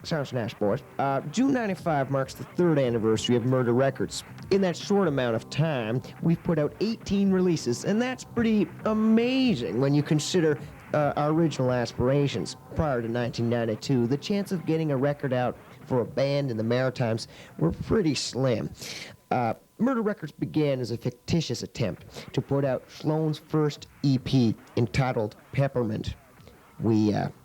Sounds nice, boys. June 95 marks the 3rd anniversary of Murder Records. In that short amount of time, we've put out 18 releases, and that's pretty amazing when you consider our original aspirations. Prior to 1992, the chance of getting a record out for a band in the Maritimes were pretty slim. Murder Records began as a fictitious attempt to put out Sloan's first EP entitled Peppermint.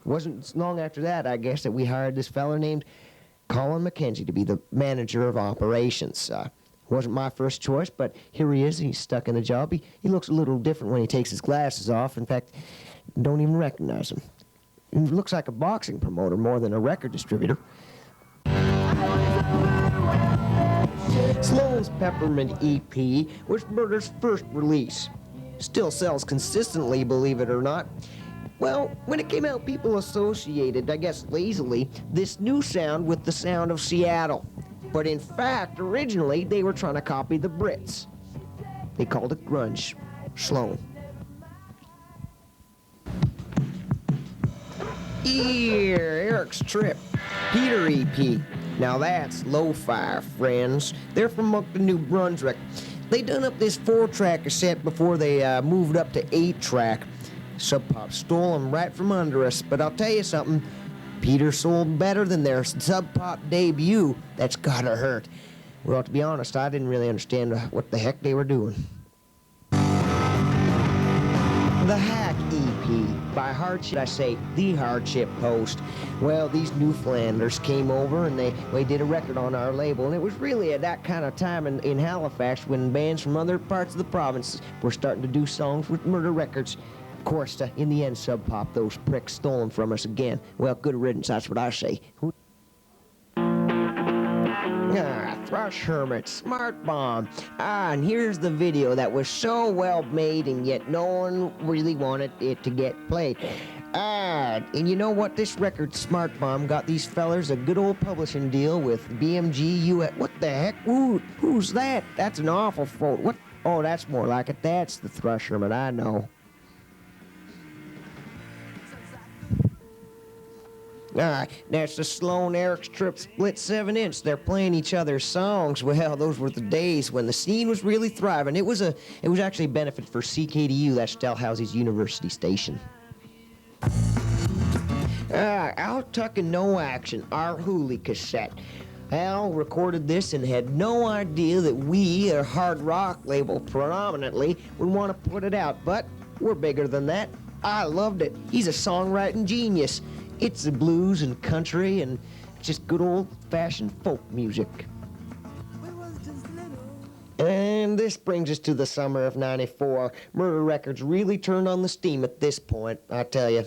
Wasn't long after that, I guess, that we hired this fella named Colin McKenzie to be the manager of operations. Wasn't my first choice, but here he is, and he's stuck in the job. He looks a little different when he takes his glasses off. In fact, don't even recognize him. He looks like a boxing promoter more than a record distributor. Sloan's Peppermint EP was Murder's first release. Still sells consistently, believe it or not. Well, when it came out, people associated, I guess lazily, this new sound with the sound of Seattle. But in fact, originally, they were trying to copy the Brits. They called it grunge. Sloan. Here, Eric's Trip. Peter EP. Now that's lo-fi, friends. They're from Moncton, New Brunswick. They done up this 4-track cassette before they moved up to 8-track. Sub Pop stole them right from under us, but I'll tell you something. Peter sold better than their Sub Pop debut. That's gotta hurt. Well, to be honest, I didn't really understand what the heck they were doing. The Hack EP by Hardship, I say, the Hardship Post. Well, these Newfoundlanders came over and they did a record on our label, and it was really at that kind of time in Halifax when bands from other parts of the province were starting to do songs with Murder Records. Of course, in the end, Sub Pop, those pricks stole them from us again. Well, good riddance, that's what I say. Thrush Hermit, Smart Bomb. And here's the video that was so well made, and yet no one really wanted it to get played. And you know what? This record, Smart Bomb, got these fellers a good old publishing deal with BMG US. What the heck? Who's that? That's an awful photo. What? Oh, that's more like it. That's the Thrush Hermit, I know. That's the Sloan Eric's Trip split 7-inch. They're playing each other's songs. Well, those were the days when the scene was really thriving. It was actually a benefit for CKDU, that's Dalhousie's university station. Out Tucking No Action, our Hooley cassette. Al recorded this and had no idea that we, a hard rock label predominantly, would want to put it out, but we're bigger than that. I loved it. He's a songwriting genius. It's the blues and country and just good old-fashioned folk music. And this brings us to the summer of '94. Murder Records really turned on the steam at this point, I tell you.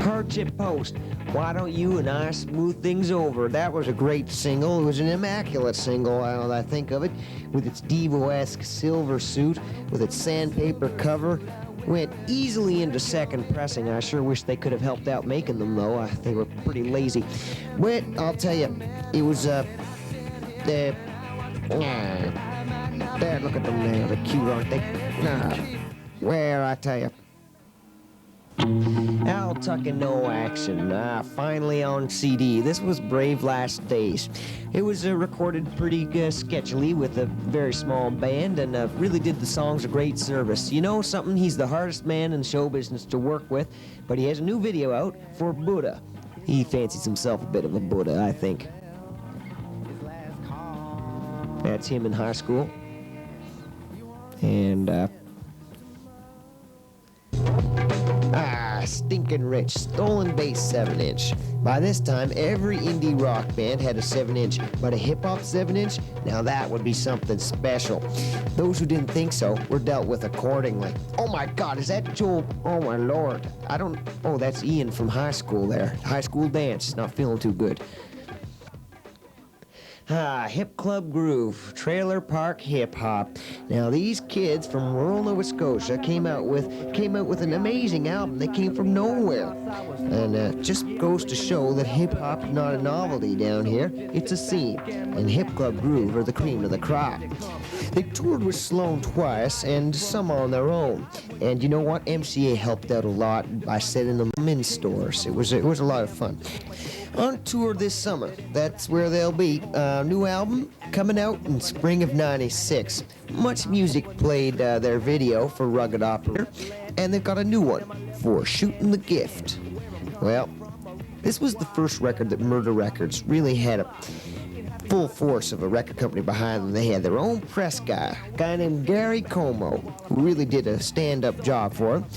Hardship Post, Why Don't You and I Smooth Things Over? That was a great single. It was an immaculate single, now that I think of it, with its Devo-esque silver suit, with its sandpaper cover. Went easily into second pressing. I sure wish they could have helped out making them, though. They were pretty lazy. But I'll tell you, it was, there, look at them now. They're cute, aren't they? Where, I tell you. Al Tucking No Action, finally on CD. This was Brave Last Days. It was recorded pretty sketchily with a very small band, and really did the songs a great service. You know something? He's the hardest man in show business to work with, but he has a new video out for Buddha. He fancies himself a bit of a Buddha, I think. That's him in high school. And, Stinkin' Rich, Stolen Bass 7-inch. By this time, every indie rock band had a 7-inch, but a hip-hop 7-inch? Now that would be something special. Those who didn't think so were dealt with accordingly. Oh my God, is that Joel? Oh my Lord. Oh, that's Ian from high school there. High school dance, not feeling too good. Hip Club Groove, Trailer Park Hip Hop. Now these kids from rural Nova Scotia came out with an amazing album. They came from nowhere, and just goes to show that hip hop is not a novelty down here. It's a scene, and Hip Club Groove are the cream of the crop. They toured with Sloan twice, and some on their own. And you know what? MCA helped out a lot by setting them in stores. It was a lot of fun. On tour this summer, that's where they'll be. New album coming out in spring of '96. Much Music played their video for Rugged Operator, and they've got a new one for Shooting the Gift. Well, this was the first record that Murder Records really had a full force of a record company behind them. They had their own press guy, a guy named Gary Como, who really did a stand-up job for them.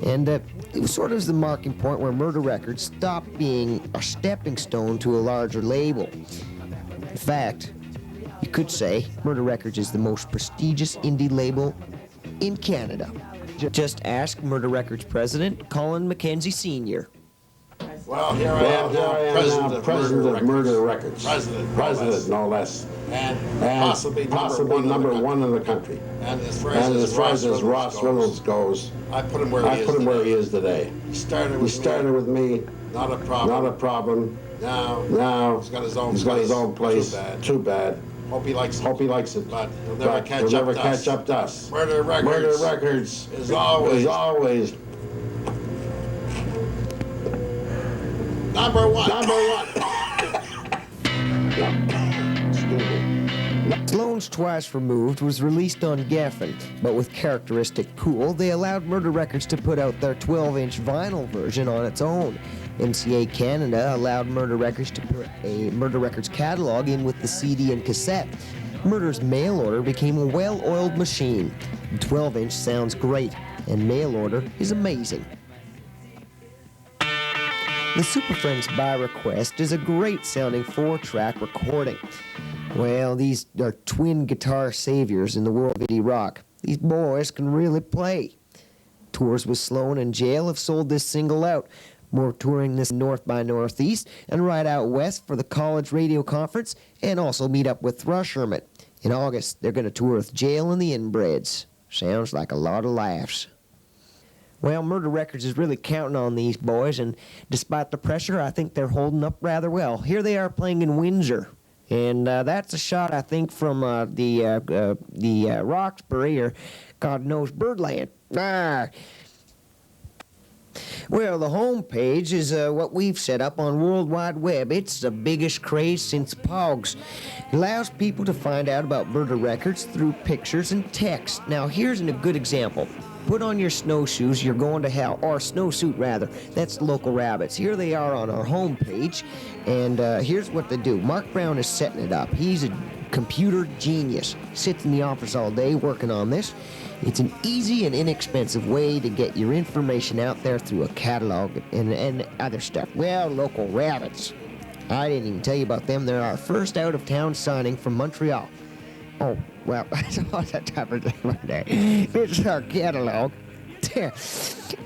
And it was sort of the marking point where Murder Records stopped being a stepping stone to a larger label. In fact, you could say Murder Records is the most prestigious indie label in Canada. Just ask Murder Records president Colin McKenzie Sr. Well, here I am now, president of Murder Records. President, no less. And possibly number one in the country. And as far as Ross Reynolds goes, I put him where he is today. He started with me. Not a problem. Now he's got his own place. Too bad. Hope he likes it. But he'll never catch up to us. Murder Records is always number one. Sloan's Twice Removed was released on Geffen, but with characteristic Cool, they allowed Murder Records to put out their 12-inch vinyl version on its own. MCA Canada allowed Murder Records to put a Murder Records catalog in with the CD and cassette. Murder's mail order became a well-oiled machine. The 12-inch sounds great, and mail order is amazing. The Super Friends By Request is a great sounding 4-track recording. Well, these are twin guitar saviors in the world of indie rock. These boys can really play. Tours with Sloan and Jail have sold this single out. More touring this North by Northeast and right out west for the College Radio Conference, and also meet up with Thrush Hermit. In August, they're going to tour with Jail and the Inbreds. Sounds like a lot of laughs. Well, Murder Records is really counting on these boys, and despite the pressure, I think they're holding up rather well. Here they are playing in Windsor, and that's a shot, I think, from the Roxbury, or God knows, Birdland. Well, the homepage is what we've set up on World Wide Web. It's the biggest craze since Pogs. It allows people to find out about Murder Records through pictures and text. Now, here's a good example. Put on your snowshoes, you're going to hell, or snowsuit rather. That's the Local Rabbits. Here they are on our homepage, and here's what they do. Mark Brown is setting it up. He's a computer genius. Sits in the office all day working on this. It's an easy and inexpensive way to get your information out there through a catalog and other stuff. Well, Local Rabbits. I didn't even tell you about them. They're our first out-of-town signing from Montreal. Oh, well, that's all that type of thing right there. It's our catalog.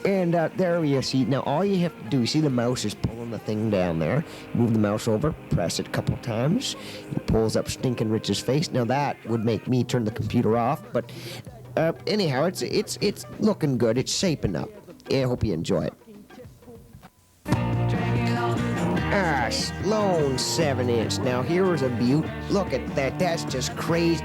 And there you see. Now, all you have to do, you see the mouse is pulling the thing down there. Move the mouse over, press it a couple times. It pulls up Stinkin' Rich's face. Now, that would make me turn the computer off. But anyhow, it's looking good. It's shaping up. I hope you enjoy it. Sloan 7-inch. Now, here was a beaut. Look at that. That's just crazy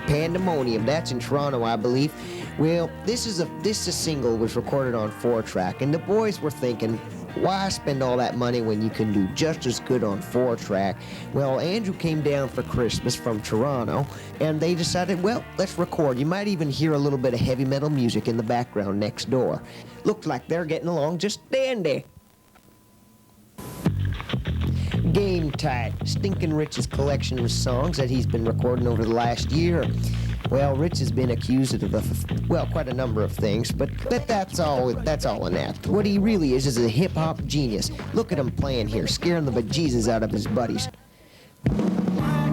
pandemonium. That's in Toronto, I believe. Well, this is a single was recorded on 4-track, and the boys were thinking, why spend all that money when you can do just as good on 4-track? Well, Andrew came down for Christmas from Toronto, and they decided, well, let's record. You might even hear a little bit of heavy metal music in the background next door. Looked like they're getting along just dandy. Game Tight, Stinkin' Rich's collection of songs that he's been recording over the last year. Well, Rich has been accused of, quite a number of things, but that's all inept. What he really is a hip-hop genius. Look at him playing here, scaring the bejesus out of his buddies.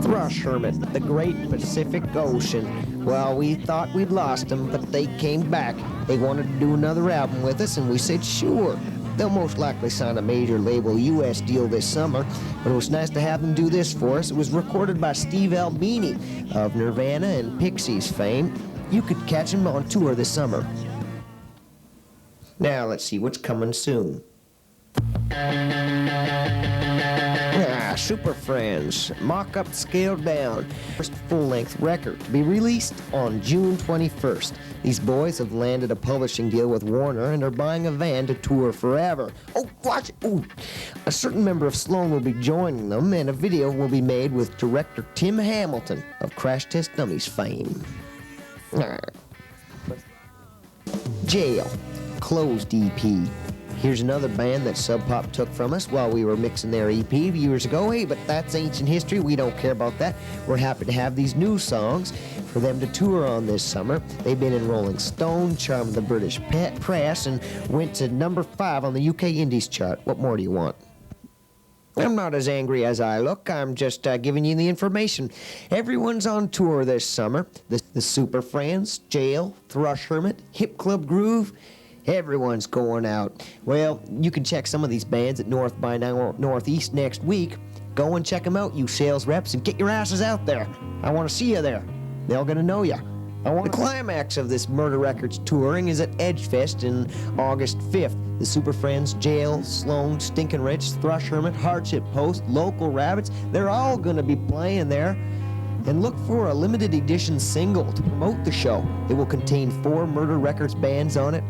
Thrush Hermit, the Great Pacific Ocean. Well, we thought we'd lost them, but they came back. They wanted to do another album with us, and we said sure. They'll most likely sign a major label U.S. deal this summer, but it was nice to have them do this for us. It was recorded by Steve Albini of Nirvana and Pixies fame. You could catch him on tour this summer. Now let's see what's coming soon. Super Friends, mock-up scaled down. First full-length record to be released on June 21st. These boys have landed a publishing deal with Warner and are buying a van to tour forever. Oh, watch it. Ooh. A certain member of Sloan will be joining them, and a video will be made with director Tim Hamilton of Crash Test Dummies fame. Jail, closed EP. Here's another band that Sub Pop took from us while we were mixing their EP years ago. Hey, but that's ancient history. We don't care about that. We're happy to have these new songs for them to tour on this summer. They've been in Rolling Stone, charmed the British press, and went to number 5 on the UK Indies chart. What more do you want? I'm not as angry as I look. I'm just giving you the information. Everyone's on tour this summer. The Super Friends, Jail, Thrush Hermit, Hip Club Groove. Everyone's going out. Well, you can check some of these bands at North by Northeast next week. Go and check them out, you sales reps, and get your asses out there. I want to see you there. They're going to know you. The climax of this Murder Records touring is at Edgefest in August 5th. The Super Friends, Jail, Sloan, Stinkin' Rich, Thrush Hermit, Hardship Post, Local Rabbits, they're all going to be playing there. And look for a limited edition single to promote the show. It will contain 4 Murder Records bands on it.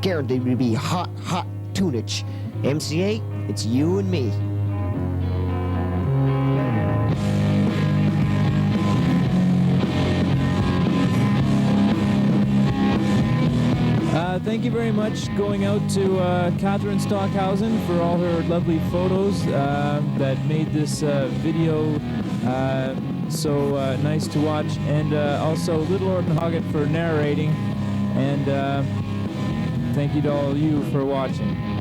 Guaranteed to be hot, hot tunage. MCA, it's you and me. Thank you very much going out to Catherine Stockhausen for all her lovely photos that made this video so nice to watch, and also Little Orton Hoggett for narrating, and thank you to all of you for watching.